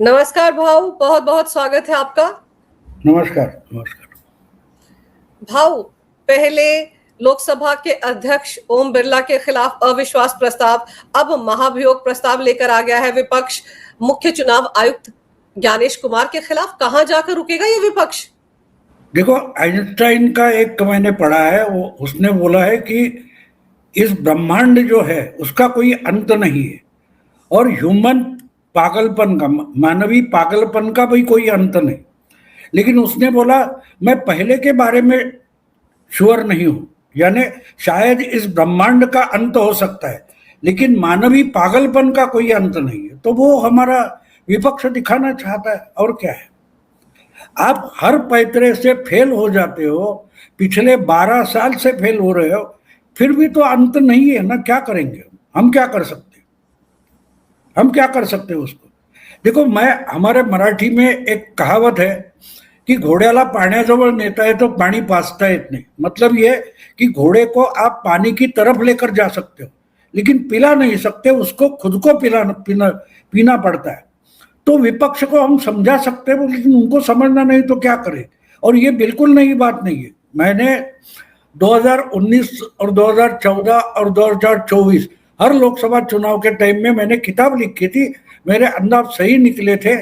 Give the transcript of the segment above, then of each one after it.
नमस्कार भाऊ, बहुत बहुत स्वागत है आपका। नमस्कार। नमस्कार। भाऊ, पहले लोकसभा के अध्यक्ष ओम बिरला के खिलाफ अविश्वास प्रस्ताव, अब महाभियोग प्रस्ताव लेकर आ गया है विपक्ष। मुख्य चुनाव आयुक्त ज्ञानेश कुमार के खिलाफ कहां जाकर रुकेगा ये विपक्ष? देखो, आइंस्टाइन का एक मैंने पढ़ा है, वो उसने बोला है कि इस ब्रह्मांड जो है उसका कोई अंत नहीं है, और ह्यूमन पागलपन का, मानवीय पागलपन का भी कोई अंत नहीं। लेकिन उसने बोला मैं पहले के बारे में श्योर नहीं हूं, यानी शायद इस ब्रह्मांड का अंत हो सकता है, लेकिन मानवीय पागलपन का कोई अंत नहीं है। तो वो हमारा विपक्ष दिखाना चाहता है, और क्या है। आप हर पैतरे से फेल हो जाते हो, पिछले 12 साल से फेल हो रहे हो, फिर भी तो अंत नहीं है ना। क्या करेंगे हम? क्या कर सकते? हम क्या कर सकते उसको? देखो, हमारे मराठी में एक कहावत है कि घोड्याला पाण्याजवळ नेता है तो पानी पाजता येत नहीं। मतलब ये कि घोड़े को आप पानी की तरफ लेकर जा सकते हो, लेकिन पिला नहीं सकते, उसको खुद को पीना पड़ता है। तो विपक्ष को हम समझा सकते हैं, लेकिन उनको समझना नहीं तो क्या करें। और ये बिल्कुल नई बात नहीं है। मैंने 2019 और 2014 और 2024 हर लोकसभा चुनाव के टाइम में मैंने किताब लिखी थी, मेरे अंदाज सही निकले थे।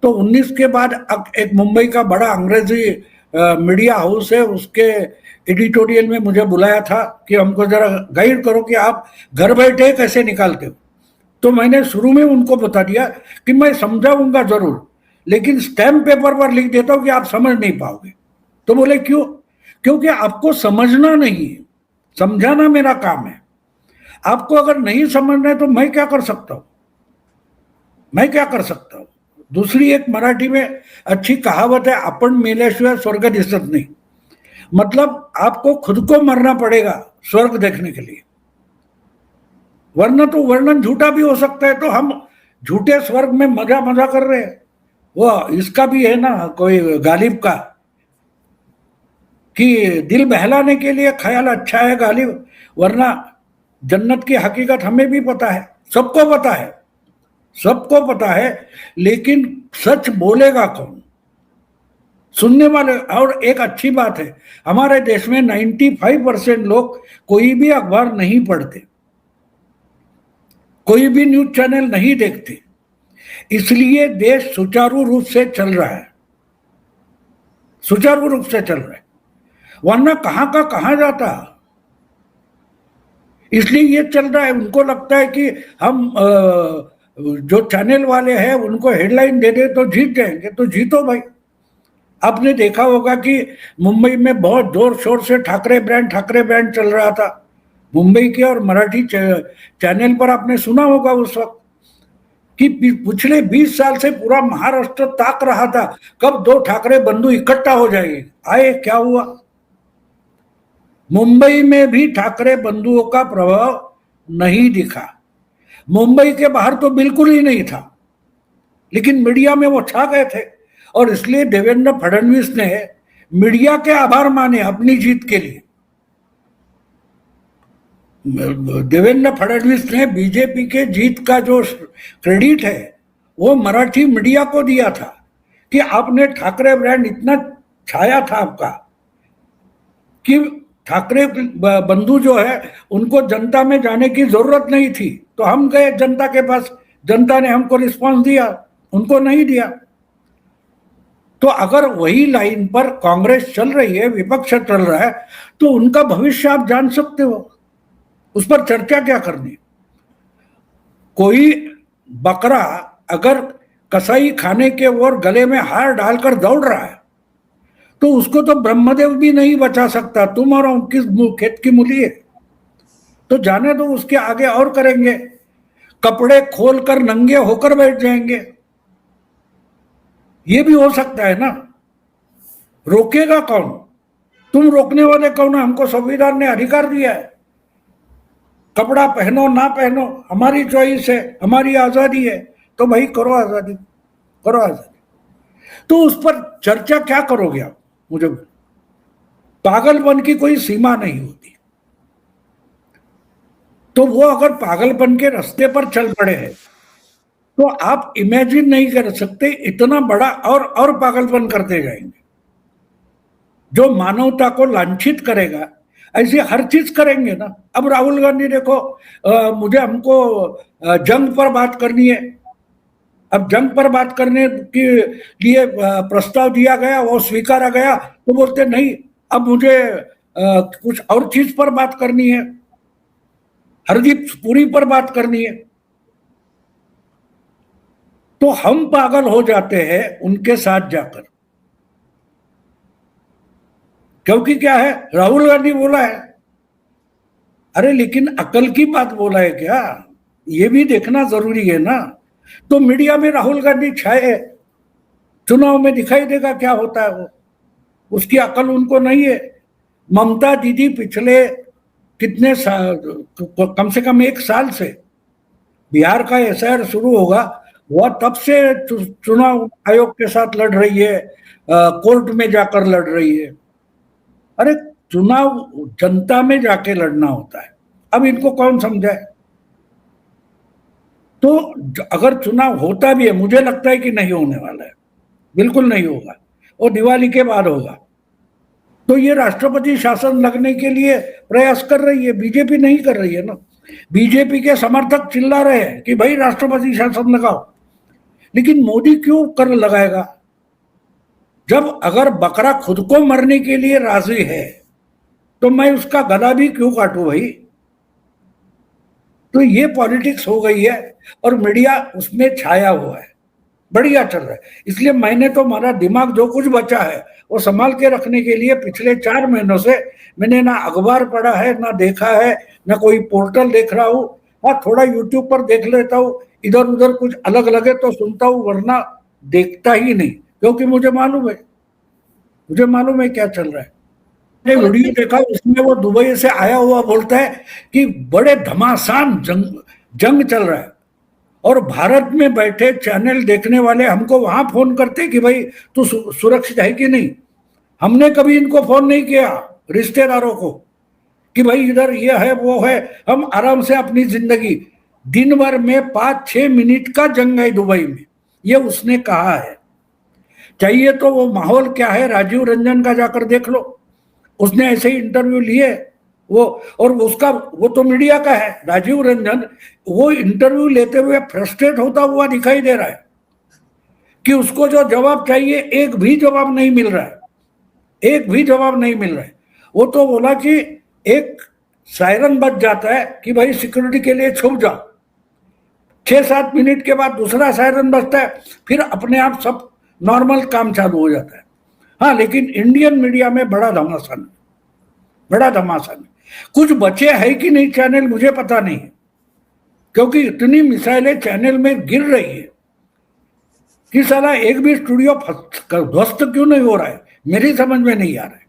तो 19 के बाद एक मुंबई का बड़ा अंग्रेजी मीडिया हाउस है, उसके एडिटोरियल में मुझे बुलाया था कि हमको जरा गाइड करो कि आप घर बैठे कैसे निकालते हो। तो मैंने शुरू में उनको बता दिया कि मैं समझाऊंगा जरूर, लेकिन स्टैम्प पेपर पर लिख देता हूं कि आप समझ नहीं पाओगे। तो बोले क्यों? क्योंकि आपको समझना नहीं है, समझाना मेरा काम है। आपको अगर नहीं समझना है तो मैं क्या कर सकता हूं? मैं क्या कर सकता हूं? दूसरी एक मराठी में अच्छी कहावत है, आपण मेल्याशिवाय स्वर्ग दिसत नहीं। मतलब आपको खुद को मरना पड़ेगा स्वर्ग देखने के लिए, वरना तो वर्णन झूठा भी हो सकता है। तो हम झूठे स्वर्ग में मजा मजा कर रहे हैं। वो इसका भी है ना, कोई गालिब का, कि दिल बहलाने के लिए ख्याल अच्छा है गालिब, वरना जन्नत की हकीकत हमें भी पता है, सबको पता है, सबको पता है। लेकिन सच बोलेगा कौन? सुनने वाले। और एक अच्छी बात है, हमारे देश में 95% लोग कोई भी अखबार नहीं पढ़ते, कोई भी न्यूज चैनल नहीं देखते, इसलिए देश सुचारू रूप से चल रहा है, सुचारू रूप से चल रहा है। वरना कहां का कहां जाता। इसलिए ये चल रहा है। उनको लगता है कि हम जो चैनल वाले हैं उनको हेडलाइन दे दे तो जीत जाएंगे। तो जीतो भाई। आपने देखा होगा कि मुंबई में बहुत जोर शोर से ठाकरे ब्रांड चल रहा था मुंबई के, और मराठी चैनल पर आपने सुना होगा उस वक्त कि पिछले 20 साल से पूरा महाराष्ट्र ताक रहा था कब दो ठाकरे बंधु इकट्ठा हो जाएंगे। आए, क्या हुआ? मुंबई में भी ठाकरे बंधुओं का प्रभाव नहीं दिखा। मुंबई के बाहर तो बिल्कुल ही नहीं था, लेकिन मीडिया में वो छा गए थे। और इसलिए देवेंद्र फडणवीस ने मीडिया के आभार माने अपनी जीत के लिए। देवेंद्र फडणवीस ने बीजेपी के जीत का जो क्रेडिट है वो मराठी मीडिया को दिया था कि आपने ठाकरे ब्रांड इतना छाया था आपका कि ठाकरे बंधु जो है उनको जनता में जाने की जरूरत नहीं थी। तो हम गए जनता के पास, जनता ने हमको रिस्पांस दिया, उनको नहीं दिया। तो अगर वही लाइन पर कांग्रेस चल रही है, विपक्ष चल रहा है, तो उनका भविष्य आप जान सकते हो। उस पर चर्चा क्या करनी? कोई बकरा अगर कसाई खाने के और गले में हार डालकर दौड़ रहा है तो उसको तो ब्रह्मदेव भी नहीं बचा सकता। तुम और किस खेत की मूली है? तो जाने दो, उसके आगे और करेंगे, कपड़े खोलकर नंगे होकर बैठ जाएंगे। ये भी हो सकता है ना। रोकेगा कौन? तुम रोकने वाले कौन? हमको संविधान ने अधिकार दिया है, कपड़ा पहनो ना पहनो हमारी चॉइस है, हमारी आजादी है। तो भाई करो आजादी, करो आजादी। तो उस पर चर्चा क्या करोगे आप? मुझे पागलपन की कोई सीमा नहीं होती। तो वो अगर पागलपन के रास्ते पर चल पड़े हैं तो आप इमेजिन नहीं कर सकते इतना बड़ा और पागलपन करते जाएंगे जो मानवता को लांछित करेगा। ऐसे हर चीज करेंगे ना। अब राहुल गांधी देखो, मुझे हमको जंग पर बात करनी है। अब जंग पर बात करने के लिए प्रस्ताव दिया गया, वो स्वीकारा गया, तो बोलते नहीं अब मुझे कुछ और चीज पर बात करनी है, हरदीप पुरी पर बात करनी है। तो हम पागल हो जाते हैं उनके साथ जाकर, क्योंकि क्या है, राहुल गांधी बोला है। अरे लेकिन अकल की बात बोला है क्या, ये भी देखना जरूरी है ना। तो मीडिया में राहुल गांधी छाए, चुनाव में दिखाई देगा क्या होता है। वो उसकी अकल उनको नहीं है। ममता दीदी पिछले कितने साल, कम से कम 1 साल से बिहार का एसआईआर शुरू होगा, वह तब से चुनाव आयोग के साथ लड़ रही है, कोर्ट में जाकर लड़ रही है। अरे चुनाव जनता में जाके लड़ना होता है, अब इनको कौन समझाए। तो अगर चुनाव होता भी है, मुझे लगता है कि नहीं होने वाला है, बिल्कुल नहीं होगा, और दिवाली के बाद होगा। तो ये राष्ट्रपति शासन लगने के लिए प्रयास कर रही है, बीजेपी नहीं कर रही है ना। बीजेपी के समर्थक चिल्ला रहे हैं कि भाई राष्ट्रपति शासन लगाओ, लेकिन मोदी क्यों कर लगाएगा। जब अगर बकरा खुद को मरने के लिए राजी है तो मैं उसका गला भी क्यों काटूं भाई। तो ये पॉलिटिक्स हो गई है और मीडिया उसमें छाया हुआ है, बढ़िया चल रहा है। इसलिए मैंने तो हमारा दिमाग जो कुछ बचा है वो संभाल के रखने के लिए पिछले 4 महीनों से मैंने ना अखबार पढ़ा है, ना देखा है, ना कोई पोर्टल देख रहा हूँ। हाँ, थोड़ा यूट्यूब पर देख लेता हूँ, इधर उधर कुछ अलग लगे तो सुनता हूँ, वरना देखता ही नहीं, क्योंकि मुझे मालूम है क्या चल रहा है। ने वीडियो देखा, उसमें वो दुबई से आया हुआ बोलता है कि बड़े घमासान जंग चल रहा है, और भारत में बैठे चैनल देखने वाले हमको वहां फोन करते कि भाई तू सुरक्षित है कि नहीं। हमने कभी इनको फोन नहीं किया, रिश्तेदारों को, कि भाई इधर ये है वो है। हम आराम से अपनी जिंदगी, दिन भर में 5-6 मिनट का जंग है दुबई में, ये उसने कहा है। चाहिए तो वो माहौल क्या है राजीव रंजन का जाकर देख लो, उसने ऐसे ही इंटरव्यू लिए वो, और उसका वो तो मीडिया का है राजीव रंजन, वो इंटरव्यू लेते हुए फ्रस्ट्रेट होता हुआ दिखाई दे रहा है कि उसको जो जवाब चाहिए एक भी जवाब नहीं मिल रहा है, एक भी जवाब नहीं मिल रहा है। वो तो बोला कि एक सायरन बज जाता है कि भाई सिक्योरिटी के लिए छुप जाओ, 6-7 मिनट के बाद दूसरा सायरन बजता है, फिर अपने आप सब नॉर्मल काम चालू हो जाता है। हाँ, लेकिन इंडियन मीडिया में बड़ा घमासान है। कुछ बचे है कि नहीं चैनल मुझे पता नहीं, क्योंकि इतनी मिसाइलें चैनल में गिर रही है कि साला एक भी स्टूडियो ध्वस्त क्यों नहीं हो रहा है, मेरी समझ में नहीं आ रहा है।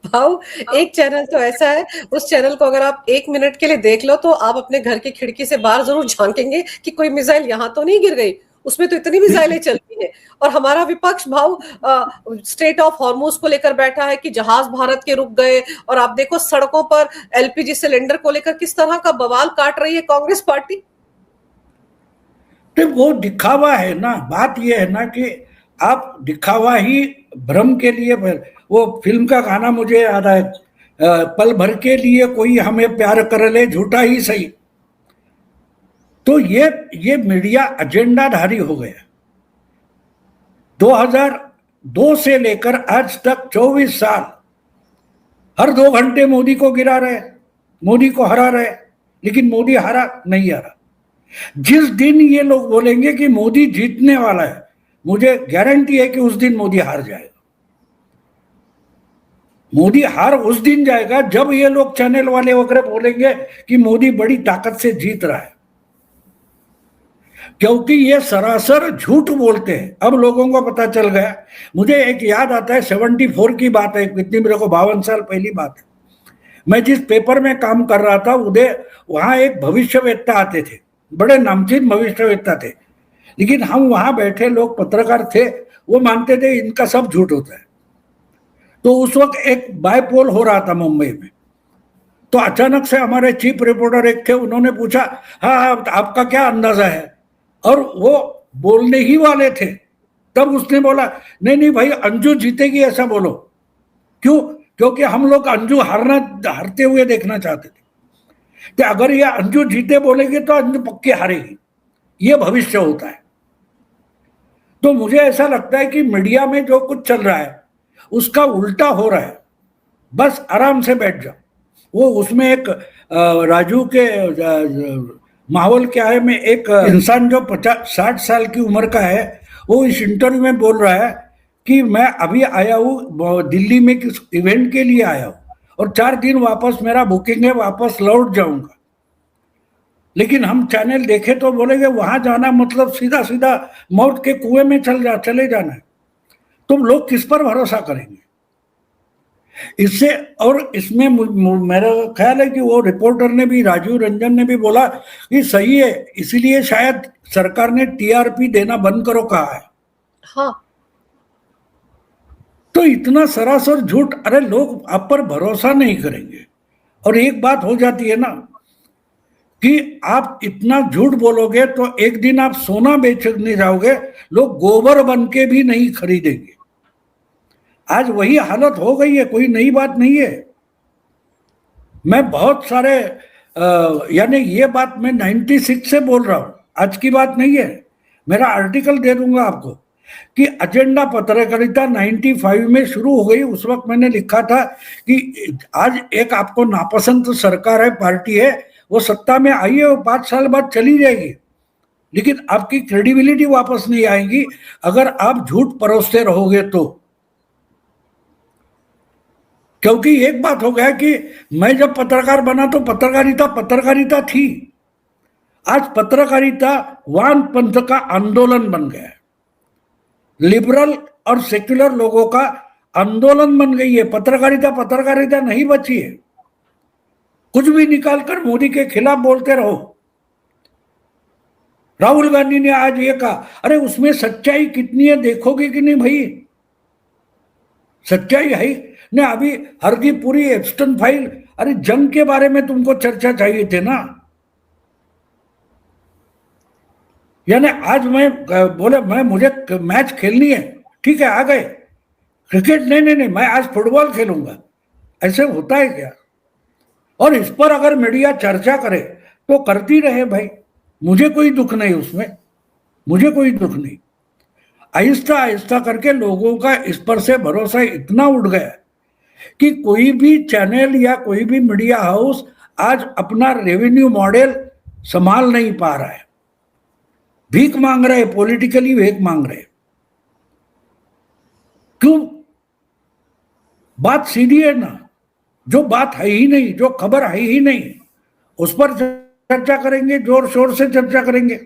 भाऊ, एक चैनल तो ऐसा है, उस चैनल को अगर आप 1 मिनट के लिए देख लो तो आप अपने घर की खिड़की से बाहर जरूर झांकेंगे कि कोई मिसाइल यहाँ तो नहीं गिर गई। उसमें तो इतनी मिसाइलें चलती हैं। और हमारा विपक्ष भाव स्ट्रेट ऑफ हॉर्मुज को लेकर बैठा है कि जहाज भारत के रुक गए, और आप देखो सड़कों पर एलपीजी सिलेंडर को लेकर किस तरह का बवाल काट रही है कांग्रेस पार्टी। तो वो दिखावा है ना, बात ये है ना कि आप दिखावा ही भ्रम के लिए, वो फिल्म का गाना मुझे याद है, पल भर के लिए कोई हमें प्यार कर ले झूठा ही सही। तो ये मीडिया एजेंडाधारी हो गया। 2002 से लेकर आज तक 24 साल हर 2 घंटे मोदी को गिरा रहे, मोदी को हरा रहे, लेकिन मोदी नहीं हारा। जिस दिन ये लोग बोलेंगे कि मोदी जीतने वाला है, मुझे गारंटी है कि उस दिन मोदी हार जाएगा। मोदी हार उस दिन जाएगा जब ये लोग चैनल वाले वगैरह बोलेंगे कि मोदी बड़ी ताकत से जीत रहा है, क्योंकि ये सरासर झूठ बोलते हैं। अब लोगों को पता चल गया। मुझे एक याद आता है, 74 की बात है, इतनी मेरे को 52 साल पहली बात है। मैं जिस पेपर में काम कर रहा था उदय, वहां एक भविष्यवेत्ता आते थे, बड़े नामचीन भविष्यवेत्ता थे, लेकिन हम वहां बैठे लोग पत्रकार थे, वो मानते थे इनका सब झूठ होता है। तो उस वक्त एक बायपोल हो रहा था मुंबई में, तो अचानक से हमारे चीफ रिपोर्टर एक थे, उन्होंने पूछा, हाँ आपका क्या अंदाजा है। और वो बोलने ही वाले थे, तब उसने बोला नहीं नहीं भाई अंजू जीतेगी ऐसा बोलो। क्यों? क्योंकि हम लोग अंजू हारते हुए देखना चाहते थे कि अगर ये अंजू जीते बोलेगी तो अंजू पक्की हारेगी, ये भविष्य होता है। तो मुझे ऐसा लगता है कि मीडिया में जो कुछ चल रहा है उसका उल्टा हो रहा है। बस आराम से बैठ जाओ। वो उसमें एक राजू के माहौल क्या है में एक इंसान जो 50-60 साल की उम्र का है, वो इस इंटरव्यू में बोल रहा है कि मैं अभी आया हूँ दिल्ली में किस इवेंट के लिए आया हूँ और 4 दिन वापस मेरा बुकिंग है, वापस लौट जाऊंगा। लेकिन हम चैनल देखे तो बोलेंगे वहां जाना मतलब सीधा सीधा मौत के कुएं में चले जाना है। तुम लोग किस पर भरोसा करेंगे इससे? और इसमें मेरा ख्याल है कि वो रिपोर्टर ने भी, राजीव रंजन ने भी बोला कि सही है, इसीलिए शायद सरकार ने टीआरपी देना बंद करो कहा है। हाँ, तो इतना सरासर झूठ, अरे लोग आप पर भरोसा नहीं करेंगे। और एक बात हो जाती है ना कि आप इतना झूठ बोलोगे तो एक दिन आप सोना बेचने जाओगे, लोग गोबर बन के भी नहीं खरीदेंगे। आज वही हालत हो गई है, कोई नई बात नहीं है। मैं बहुत सारे यानी ये बात मैं 96 से बोल रहा हूं, आज की बात नहीं है। मेरा आर्टिकल दे दूंगा आपको कि एजेंडा पत्रकारिता 95 में शुरू हो गई। उस वक्त मैंने लिखा था कि आज एक आपको नापसंद सरकार है, पार्टी है, वो सत्ता में आई है, वो 5 साल बाद चली जाएगी, लेकिन आपकी क्रेडिबिलिटी वापस नहीं आएगी अगर आप झूठ परोसते रहोगे तो। क्योंकि एक बात हो गया कि मैं जब पत्रकार बना तो पत्रकारिता थी। आज पत्रकारिता वामपंथ का आंदोलन बन गया है, लिबरल और सेक्युलर लोगों का आंदोलन बन गई है। पत्रकारिता नहीं बची है। कुछ भी निकालकर मोदी के खिलाफ बोलते रहो। राहुल गांधी ने आज ये कहा, अरे उसमें सच्चाई कितनी है देखोगे कि नहीं भाई? सच्चाई है ना। अभी हरदीप पुरी, एप्स्टन फाइल, अरे जंग के बारे में तुमको चर्चा चाहिए थे ना। यानी आज मैं बोले मुझे मैच खेलनी है, ठीक है, आ गए। क्रिकेट नहीं, मैं आज फुटबॉल खेलूंगा, ऐसे होता है क्या? और इस पर अगर मीडिया चर्चा करे तो करती रहे भाई, मुझे कोई दुख नहीं उसमें, मुझे कोई दुख नहीं। आहिस्ता आहिस्ता करके लोगों का इस पर से भरोसा इतना उठ गया कि कोई भी चैनल या कोई भी मीडिया हाउस आज अपना रेवेन्यू मॉडल संभाल नहीं पा रहा है। भीख मांग रहे, पॉलिटिकली भीख मांग रहे। क्यों? बात सीधी है ना। जो बात है ही नहीं, जो खबर है ही नहीं, उस पर चर्चा करेंगे, जोर शोर से चर्चा करेंगे।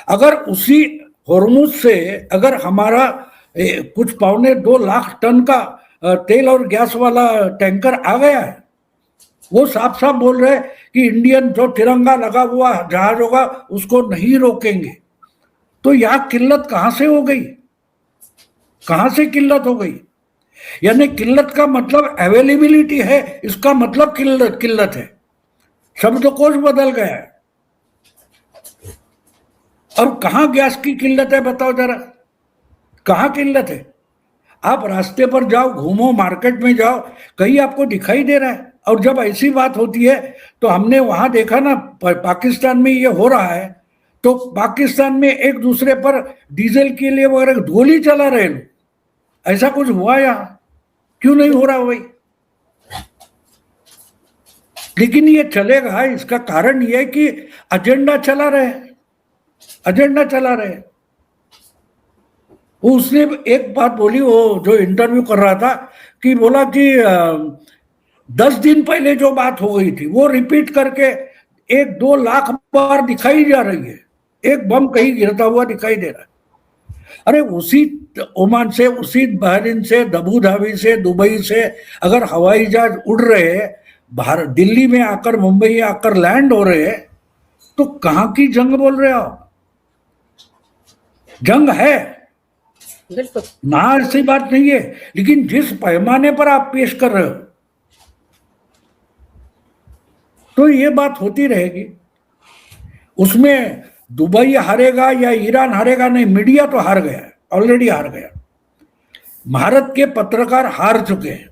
अगर उसी हॉर्मुज से अगर हमारा कुछ 2.25 लाख टन का तेल और गैस वाला टैंकर आ गया है, वो साफ साफ बोल रहे हैं कि इंडियन जो तिरंगा लगा हुआ जहाज होगा उसको नहीं रोकेंगे। तो यहां किल्लत कहां से हो गई? कहां से किल्लत हो गई? यानी किल्लत का मतलब अवेलेबिलिटी है, इसका मतलब किल्लत है। शब्दकोश बदल गया है। अब कहां गैस की किल्लत है बताओ जरा, कहां किल्लत है? आप रास्ते पर जाओ, घूमो, मार्केट में जाओ, कहीं आपको दिखाई दे रहा है? और जब ऐसी बात होती है तो हमने वहां देखा ना, पाकिस्तान में ये हो रहा है, तो पाकिस्तान में एक दूसरे पर डीजल के लिए वगैरह गोली चला रहे लोग। ऐसा कुछ हुआ यहां? क्यों नहीं हो रहा भाई? लेकिन ये चलेगा, इसका कारण यह है कि एजेंडा चला रहे, एजेंडा चला रहे। उसने एक बात बोली, वो जो इंटरव्यू कर रहा था, कि बोला कि 10 दिन पहले जो बात हो गई थी वो रिपीट करके 1-2 लाख बार दिखाई जा रही है। एक बम कहीं गिरता हुआ दिखाई दे रहा है। अरे उसी ओमान से, उसी बहरीन से, अबू धाबी से, दुबई से अगर हवाई जहाज उड़ रहे हैं, भारत दिल्ली में आकर, मुंबई आकर लैंड हो रहे हैं, तो कहां की जंग बोल रहे हो? जंग है बिल्कुल ना, ऐसी बात नहीं है, लेकिन जिस पैमाने पर आप पेश कर रहे हो तो ये बात होती रहेगी। उसमें दुबई हारेगा या ईरान हारेगा नहीं, मीडिया तो हार गया, ऑलरेडी हार गया। भारत के पत्रकार हार चुके हैं,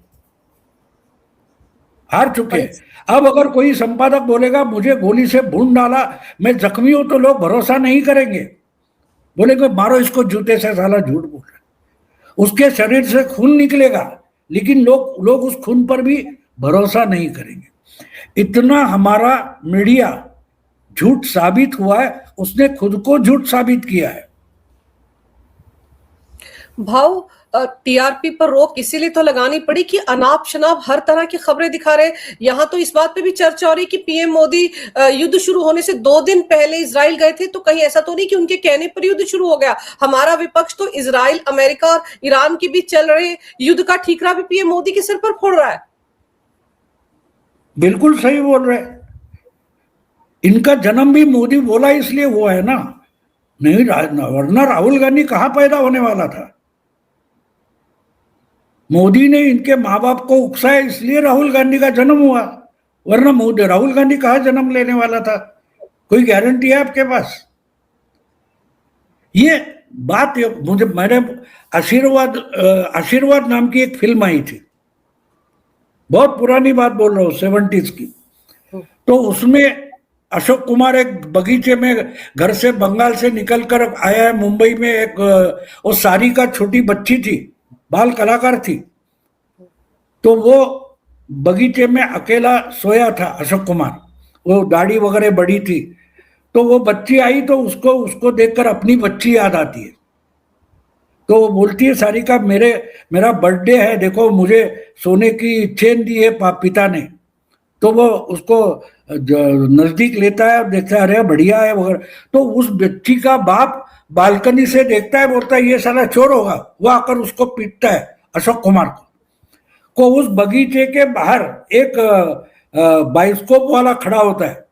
हार चुके वही। हैं। अब अगर कोई संपादक बोलेगा मुझे गोली से भून डाला, मैं जख्मी हूं, तो लोग भरोसा नहीं करेंगे, बोलेंगे मारो इसको जूते से, साला झूठ बोल रहा है। उसके शरीर से खून निकलेगा, लेकिन लोग उस खून पर भी भरोसा नहीं करेंगे। इतना हमारा मीडिया झूठ साबित हुआ है, उसने खुद को झूठ साबित किया है। भाव टीआरपी पर रोक इसीलिए तो लगानी पड़ी कि अनाप शनाप हर तरह की खबरें दिखा रहे। यहां तो इस बात पे भी चर्चा हो रही कि पीएम मोदी युद्ध शुरू होने से 2 दिन पहले इजराइल गए थे, तो कहीं ऐसा तो नहीं कि उनके कहने पर युद्ध शुरू हो गया। हमारा विपक्ष तो इजराइल, अमेरिका और ईरान के बीच चल रहे युद्ध का ठीकरा भी पीएम मोदी के सिर पर फोड़ रहा है। बिल्कुल सही बोल रहे, इनका जन्म भी मोदी बोला इसलिए हुआ है ना, नहीं वरना राहुल गांधी कहां पैदा होने वाला था। मोदी ने इनके माँ बाप को उकसाया, इसलिए राहुल गांधी का जन्म हुआ, वरना मोदी राहुल गांधी कहां जन्म लेने वाला था? कोई गारंटी है आपके पास? ये बात मैंने आशीर्वाद नाम की एक फिल्म आई थी, बहुत पुरानी बात बोल रहा हूँ, 70s की। तो उसमें अशोक कुमार एक बगीचे में घर से बंगाल से निकलकर आया है मुंबई में, एक वो सारिका छोटी बच्ची थी, बाल कलाकार थी। तो वो बगीचे में अकेला सोया था अशोक कुमार, वो दाढ़ी वगैरह बड़ी थी। तो वो बच्ची आई तो उसको देखकर अपनी बच्ची याद आती है। तो वो बोलती है सारिका, मेरा बर्थडे है, देखो मुझे सोने की चेन दी है पिता ने। तो वो उसको नजदीक लेता है, देखता है, अरे बढ़िया है वगैरह। तो उस बच्ची का बाप बालकनी से देखता है, बोलता है ये साला चोर होगा, वो आकर उसको पीटता है अशोक कुमार को उस बगीचे के बाहर एक बाइस्कोप वाला खड़ा होता है,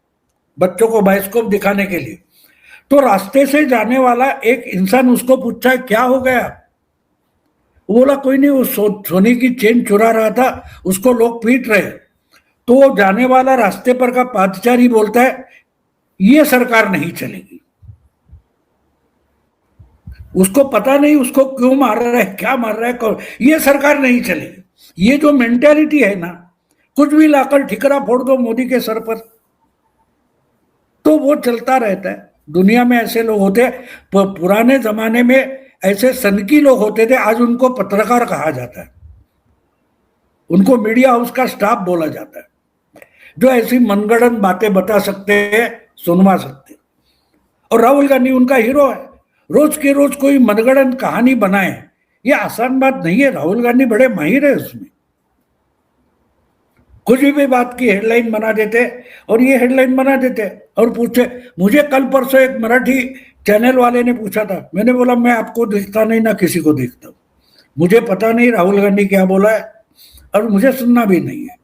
बच्चों को बाइस्कोप दिखाने के लिए। तो रास्ते से जाने वाला एक इंसान उसको पूछता है क्या हो गया? वो बोला कोई नहीं, वो सोने की चेन चुरा रहा था, उसको लोग पीट रहे। तो वो जाने वाला रास्ते पर का पादचारी बोलता है ये सरकार नहीं चलेगी। उसको पता नहीं उसको क्यों मार रहा है, क्या मार रहा है, ये सरकार नहीं चलेगी। ये जो मेंटेलिटी है ना, कुछ भी लाकर ठिकरा फोड़ दो मोदी के सर पर, तो वो चलता रहता है। दुनिया में ऐसे लोग होते हैं, पुराने जमाने में ऐसे सनकी लोग होते थे, आज उनको पत्रकार कहा जाता है, उनको मीडिया हाउस का स्टाफ बोला जाता है, जो ऐसी मनगढ़ंत बातें बता सकते हैं, सुनवा सकते हैं। और राहुल गांधी उनका हीरो है, रोज के रोज कोई मनगढ़ंत कहानी बनाए, ये आसान बात नहीं है। राहुल गांधी बड़े माहिर है उसमें, कुछ भी बात की हेडलाइन बना देते और ये हेडलाइन बना देते और पूछे। मुझे कल परसों एक मराठी चैनल वाले ने पूछा था, मैंने बोला मैं आपको देखता नहीं ना किसी को देखता हूं, मुझे पता नहीं राहुल गांधी क्या बोला है और मुझे सुनना भी नहीं है,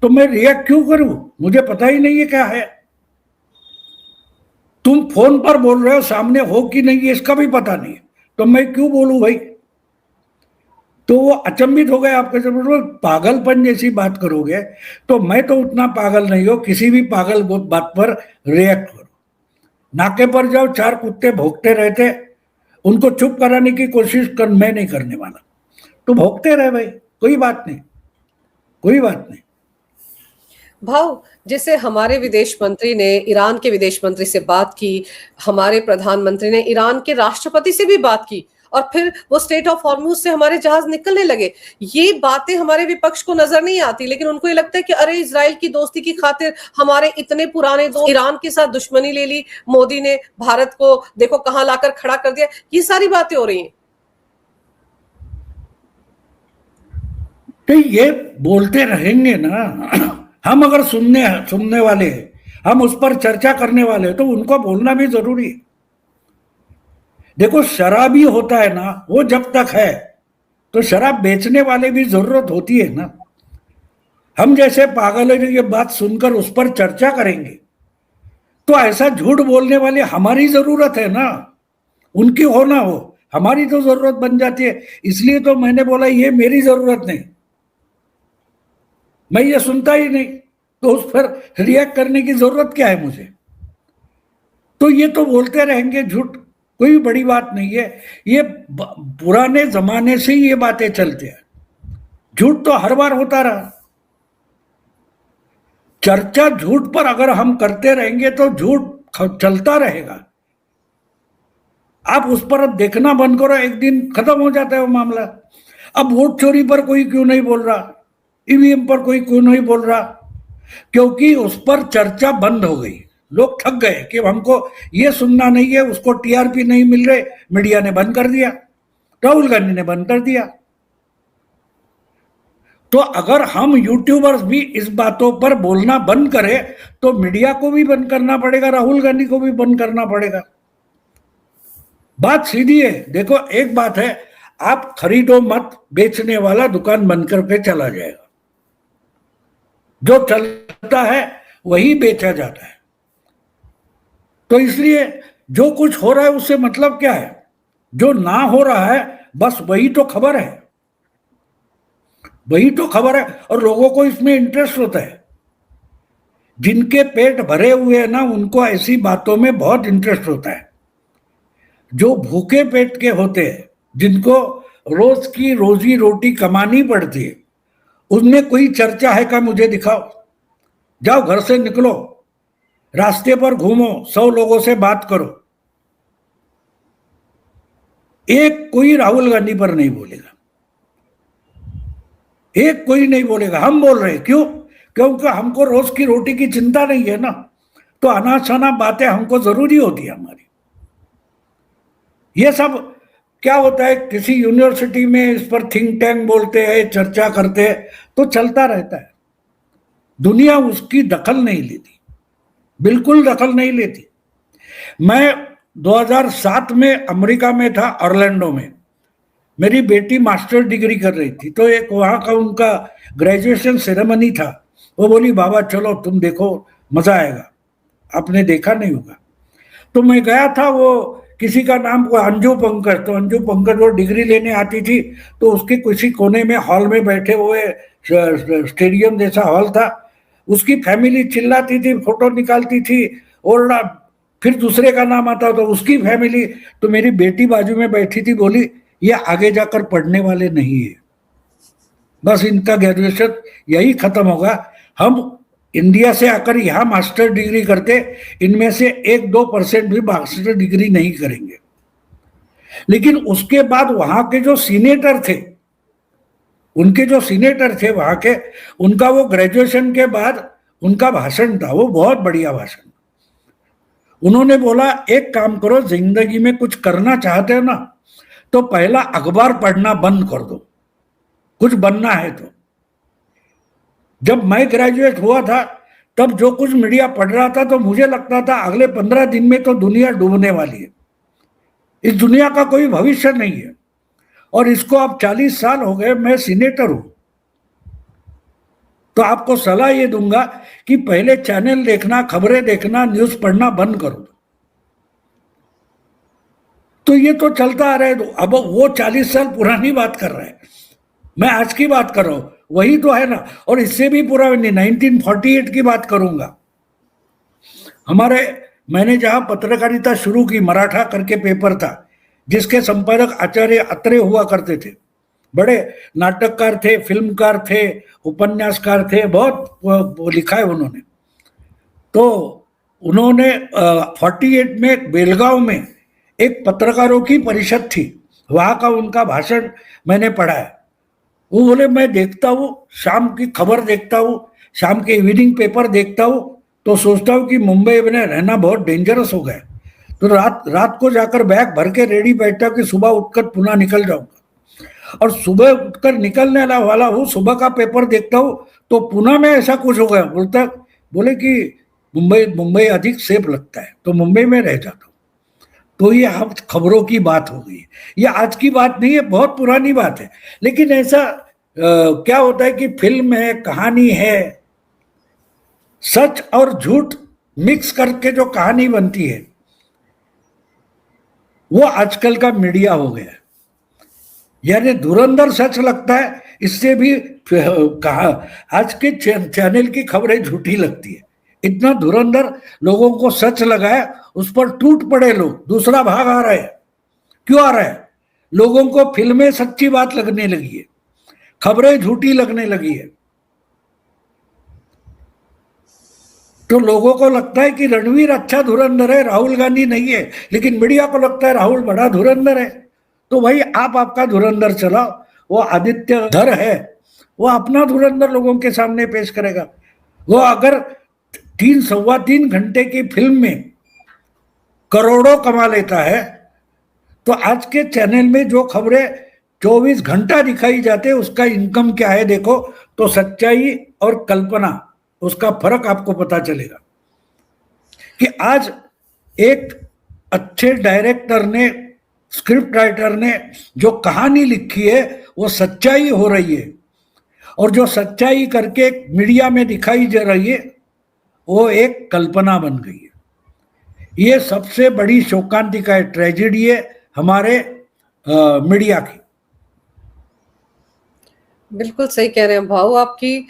तो मैं रिएक्ट क्यों करूं? मुझे पता ही नहीं है क्या है। तुम फोन पर बोल रहे हो, सामने हो कि नहीं है इसका भी पता नहीं है, तो मैं क्यों बोलूं भाई? तो वो अचंभित हो गए, आपके जब पागलपन जैसी बात करोगे तो मैं तो उतना पागल नहीं हो, किसी भी पागल बात पर रिएक्ट करो। नाके पर जाओ, 4 कुत्ते भौंकते रहते, उनको चुप कराने की कोशिश मैं नहीं करने वाला, तो भौंकते रहे भाई, कोई बात नहीं, कोई बात नहीं। भाव, जैसे हमारे विदेश मंत्री ने ईरान के विदेश मंत्री से बात की, हमारे प्रधानमंत्री ने ईरान के राष्ट्रपति से भी बात की, और फिर वो स्टेट ऑफ हॉर्मूज से हमारे जहाज निकलने लगे। ये बातें हमारे विपक्ष को नजर नहीं आती, लेकिन उनको ये लगता है कि अरे इजराइल की दोस्ती की खातिर हमारे इतने पुराने दोस्त ईरान के साथ दुश्मनी ले ली, मोदी ने भारत को देखो कहां लाकर खड़ा कर दिया। ये सारी बातें हो रही हैं। तो ये बोलते रहेंगे ना, हम अगर सुनने वाले हैं, हम उस पर चर्चा करने वाले हैं, तो उनको बोलना भी जरूरी है। देखो शराबी होता है ना, वो जब तक है तो शराब बेचने वाले भी जरूरत होती है ना। हम जैसे पागल है जो ये बात सुनकर उस पर चर्चा करेंगे, तो ऐसा झूठ बोलने वाले हमारी जरूरत है ना, उनकी हो ना हो, हमारी तो जरूरत बन जाती है। इसलिए तो मैंने बोला ये मेरी जरूरत नहीं, मैं ये सुनता ही नहीं, तो उस पर रिएक्ट करने की जरूरत क्या है मुझे? तो ये तो बोलते रहेंगे झूठ, कोई बड़ी बात नहीं है। ये पुराने जमाने से ये बातें चलते हैं, झूठ तो हर बार होता रहा। चर्चा झूठ पर अगर हम करते रहेंगे तो झूठ चलता रहेगा। आप उस पर अब देखना बंद करो, एक दिन खत्म हो जाता है वो मामला। अब वोट चोरी पर कोई क्यों नहीं बोल रहा, ईवीएम पर कोई क्यों नहीं बोल रहा? क्योंकि उस पर चर्चा बंद हो गई। लोग थक गए कि हमको ये सुनना नहीं है, उसको टीआरपी नहीं मिल रहे, मीडिया ने बंद कर दिया, राहुल गांधी ने बंद कर दिया। तो अगर हम यूट्यूबर्स भी इस बातों पर बोलना बंद करें तो मीडिया को भी बंद करना पड़ेगा, राहुल गांधी को भी बंद करना पड़ेगा। बात सीधी है। देखो, एक बात है, आप खरीदो मत, बेचने वाला दुकान बंद करके चला जाएगा। जो चलता है वही बेचा जाता है। तो इसलिए जो कुछ हो रहा है उससे मतलब क्या है? जो ना हो रहा है बस वही तो खबर है, वही तो खबर है। और लोगों को इसमें इंटरेस्ट होता है। जिनके पेट भरे हुए हैं ना, उनको ऐसी बातों में बहुत इंटरेस्ट होता है। जो भूखे पेट के होते हैं, जिनको रोज की रोजी रोटी कमानी पड़ती है, उनमें कोई चर्चा है का मुझे दिखाओ। जाओ, घर से निकलो, रास्ते पर घूमो, 100 लोगों से बात करो, एक कोई राहुल गांधी पर नहीं बोलेगा, एक कोई नहीं बोलेगा। हम बोल रहे हैं, क्यों? क्योंकि हमको रोज की रोटी की चिंता नहीं है ना, तो अनाप शनाप बातें हमको जरूरी होती है हमारी। ये सब क्या होता है, किसी यूनिवर्सिटी में इस पर थिंक टैंक बोलते हैं, चर्चा करते हैं, तो चलता रहता है। दुनिया उसकी दखल नहीं लेती, बिल्कुल दखल नहीं लेती। मैं 2007 में अमेरिका में था, ऑरलैंडो में। मेरी बेटी मास्टर डिग्री कर रही थी, तो एक वहाँ का उनका ग्रेजुएशन सेरेमनी था। वो बोली, बाबा चलो तुम देखो, मजा आएगा, आपने देखा नहीं होगा। तो मैं गया था। वो किसी का नाम को अंजू पंकज, तो अंजू पंकज वो डिग्री लेने आती थी, तो उसके किसी कोने में हॉल में बैठे हुए, स्टेडियम जैसा हॉल था, उसकी फैमिली चिल्लाती थी, फोटो निकालती थी, और फिर दूसरे का नाम आता तो उसकी फैमिली। तो मेरी बेटी बाजू में बैठी थी, बोली ये आगे जाकर पढ़ने वाले नहीं है, बस इनका ग्रेजुएशन यही खत्म होगा। हम इंडिया से आकर यहाँ मास्टर डिग्री करते, इनमें से 1-2% भी मास्टर डिग्री नहीं करेंगे। लेकिन उसके बाद वहां के जो सीनेटर थे, उनके जो सीनेटर थे वहां के, उनका वो ग्रेजुएशन के बाद उनका भाषण था, वो बहुत बढ़िया भाषण। उन्होंने बोला, एक काम करो, जिंदगी में कुछ करना चाहते हो ना, तो पहला अखबार पढ़ना बंद कर दो, कुछ बनना है तो। जब मैं ग्रेजुएट हुआ था, तब जो कुछ मीडिया पढ़ रहा था, तो मुझे लगता था अगले 15 दिन में तो दुनिया डूबने वाली है, इस दुनिया का कोई भविष्य नहीं है। और इसको अब 40 साल हो गए, मैं सीनेटर हूं, तो आपको सलाह ये दूंगा कि पहले चैनल देखना, खबरें देखना, न्यूज पढ़ना बंद करो। तो ये तो चलता आ रहा है। अब वो 40 साल पुरानी बात कर रहे हैं, मैं आज की बात कर रहा हूं, वही तो है ना। और इससे भी पुरानी 1948 की बात करूंगा। मैंने जहां पत्रकारिता शुरू की, मराठा करके पेपर था, जिसके संपादक आचार्य अत्रे हुआ करते थे। बड़े नाटककार थे, फिल्मकार थे, उपन्यासकार थे, बहुत लिखा है उन्होंने। तो उन्होंने 48 में बेलगांव में एक पत्रकारों की परिषद थी, वहां का उनका भाषण मैंने पढ़ा है। वो बोले, मैं देखता हूँ, शाम की खबर देखता हूँ, शाम के इवनिंग पेपर देखता हूँ, तो सोचता हूँ कि मुंबई में रहना बहुत डेंजरस हो गया। तो रात को जाकर बैग भर के रेडी बैठता हूँ कि सुबह उठकर पुनः निकल जाऊंगा। और सुबह उठकर निकलने वाला हूँ, सुबह का पेपर देखता हूँ, तो पुनः में ऐसा कुछ हो गया। बोले कि मुंबई अधिक सेफ लगता है, तो मुंबई में रह जाता हूँ। तो ये अब खबरों की बात हो गई। ये आज की बात नहीं है, बहुत पुरानी बात है। लेकिन ऐसा क्या होता है कि फिल्म है, कहानी है, सच और झूठ मिक्स करके जो कहानी बनती है, वो आजकल का मीडिया हो गया। यानी धुरंधर सच लगता है, इससे भी कहा आज के चैनल की खबरें झूठी लगती है। इतना धुरंधर लोगों को सच लगा है, उस पर टूट पड़े लोग, दूसरा भाग आ रहा है। क्यों आ रहा है? लोगों को फिल्में सच्ची बात लगने लगी है, खबरें झूठी लगने लगी है। तो लोगों को लगता है कि रणवीर अच्छा धुरंधर है, राहुल गांधी नहीं है, लेकिन मीडिया को लगता है राहुल बड़ा धुरंधर है। तो भाई आप आपका धुरंधर चलाओ, वो आदित्य धर है, वो अपना धुरंधर लोगों के सामने पेश करेगा। वो अगर 3 सवा 3 घंटे की फिल्म में करोड़ों कमा लेता है, तो आज के चैनल में जो खबरें 24 घंटा दिखाई जाते हैं उसका इनकम क्या है देखो, तो सच्चाई और कल्पना उसका फर्क आपको पता चलेगा कि आज एक अच्छे डायरेक्टर ने, स्क्रिप्ट राइटर ने जो कहानी लिखी है वो सच्चाई हो रही है, और जो सच्चाई करके मीडिया में दिखाई जा रही है वो एक कल्पना बन गई है। ये सबसे बड़ी शोकांतिका है, ट्रेजेडी है हमारे मीडिया की। बिल्कुल सही कह रहे हैं भाऊ, आपकी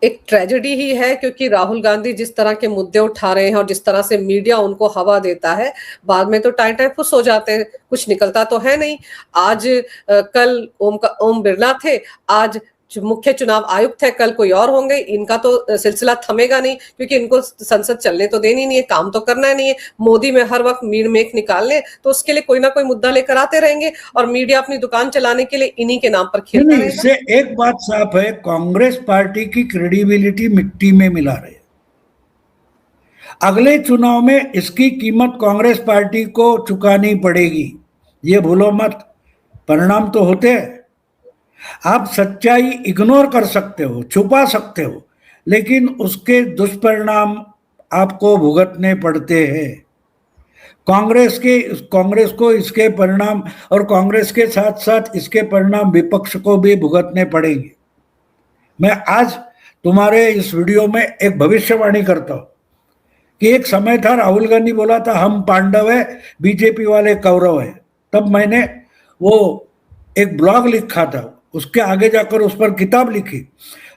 एक ट्रेजेडी ही है, क्योंकि राहुल गांधी जिस तरह के मुद्दे उठा रहे हैं और जिस तरह से मीडिया उनको हवा देता है, बाद में तो टाइम टाइम फुस हो जाते हैं, कुछ निकलता तो है नहीं। आज कल ओम बिरला थे, आज जो मुख्य चुनाव आयुक्त है कल कोई और होंगे। इनका तो सिलसिला थमेगा नहीं, क्योंकि इनको संसद चलने तो देनी नहीं है, काम तो करना नहीं है। मोदी में हर वक्त मीड़ मेख निकाल ले तो उसके लिए कोई ना कोई मुद्दा लेकर आते रहेंगे, और मीडिया अपनी दुकान चलाने के लिए इन्हीं के नाम पर खेलता रहेगा। इससे एक बात साफ है, कांग्रेस पार्टी की क्रेडिबिलिटी मिट्टी में मिला रहे। अगले चुनाव में इसकी कीमत कांग्रेस पार्टी को चुकानी पड़ेगी, ये भूलो मत। परिणाम तो होते हैं। आप सच्चाई इग्नोर कर सकते हो, छुपा सकते हो, लेकिन उसके दुष्परिणाम आपको भुगतने पड़ते हैं। कांग्रेस को इसके परिणाम, और कांग्रेस के साथ साथ इसके परिणाम विपक्ष को भी भुगतने पड़ेंगे। मैं आज तुम्हारे इस वीडियो में एक भविष्यवाणी करता हूं कि एक समय था, राहुल गांधी बोला था हम पांडव है, बीजेपी वाले कौरव है। तब मैंने वो एक ब्लॉग लिखा था, उसके आगे जाकर उस पर किताब लिखी।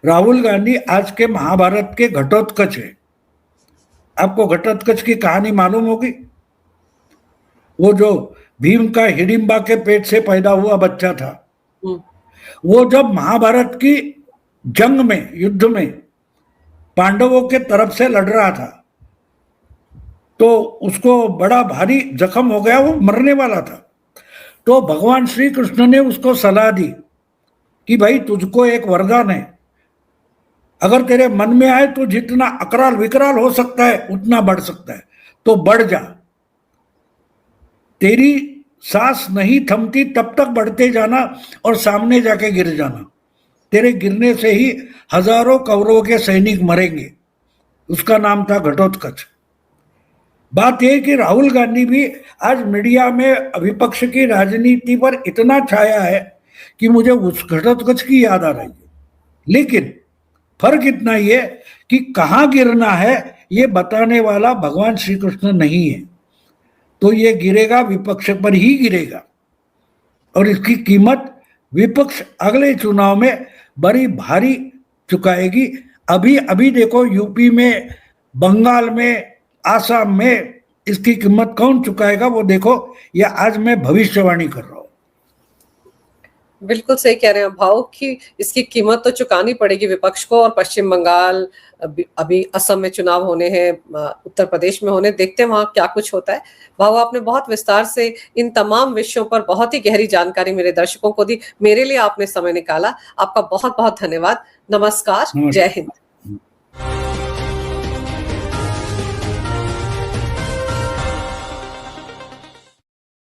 राहुल गांधी आज के महाभारत के घटोत्कच है। आपको घटोत्कच की कहानी मालूम होगी? वो जो भीम का हिडिंबा के पेट से पैदा हुआ बच्चा था, वो जब महाभारत की जंग में, युद्ध में पांडवों के तरफ से लड़ रहा था, तो उसको बड़ा भारी जख्म हो गया, वो मरने वाला था। तो भगवान श्री कृष्ण ने उसको सलाह दी कि भाई तुझको एक वरदान है, अगर तेरे मन में आए तो जितना अकराल विकराल हो सकता है उतना बढ़ सकता है, तो बढ़ जा। तेरी सांस नहीं थमती तब तक बढ़ते जाना और सामने जाके गिर जाना। तेरे गिरने से ही हजारों कौरवों के सैनिक मरेंगे। उसका नाम था घटोत्कच। बात यह कि राहुल गांधी भी आज मीडिया में विपक्ष की राजनीति पर इतना छाया है कि मुझे उस घटोत्कच की याद आ रही है। लेकिन फर्क इतना ही है कि कहाँ गिरना है ये बताने वाला भगवान श्री कृष्ण नहीं है, तो ये गिरेगा विपक्ष पर ही गिरेगा, और इसकी कीमत विपक्ष अगले चुनाव में बड़ी भारी चुकाएगी। अभी अभी देखो यूपी में, बंगाल में, आसाम में इसकी कीमत कौन चुकाएगा वो देखो। या आज मैं भविष्यवाणी कर रहा हूं। बिल्कुल सही कह रहे हैं भाव कि इसकी कीमत तो चुकानी पड़ेगी विपक्ष को। और पश्चिम बंगाल, अभी असम में चुनाव होने हैं, उत्तर प्रदेश में होने, देखते हैं वहां क्या कुछ होता है। भाव आपने बहुत विस्तार से इन तमाम विषयों पर बहुत ही गहरी जानकारी मेरे दर्शकों को दी। मेरे लिए आपने समय निकाला, आपका बहुत बहुत धन्यवाद। नमस्कार, जय हिंद।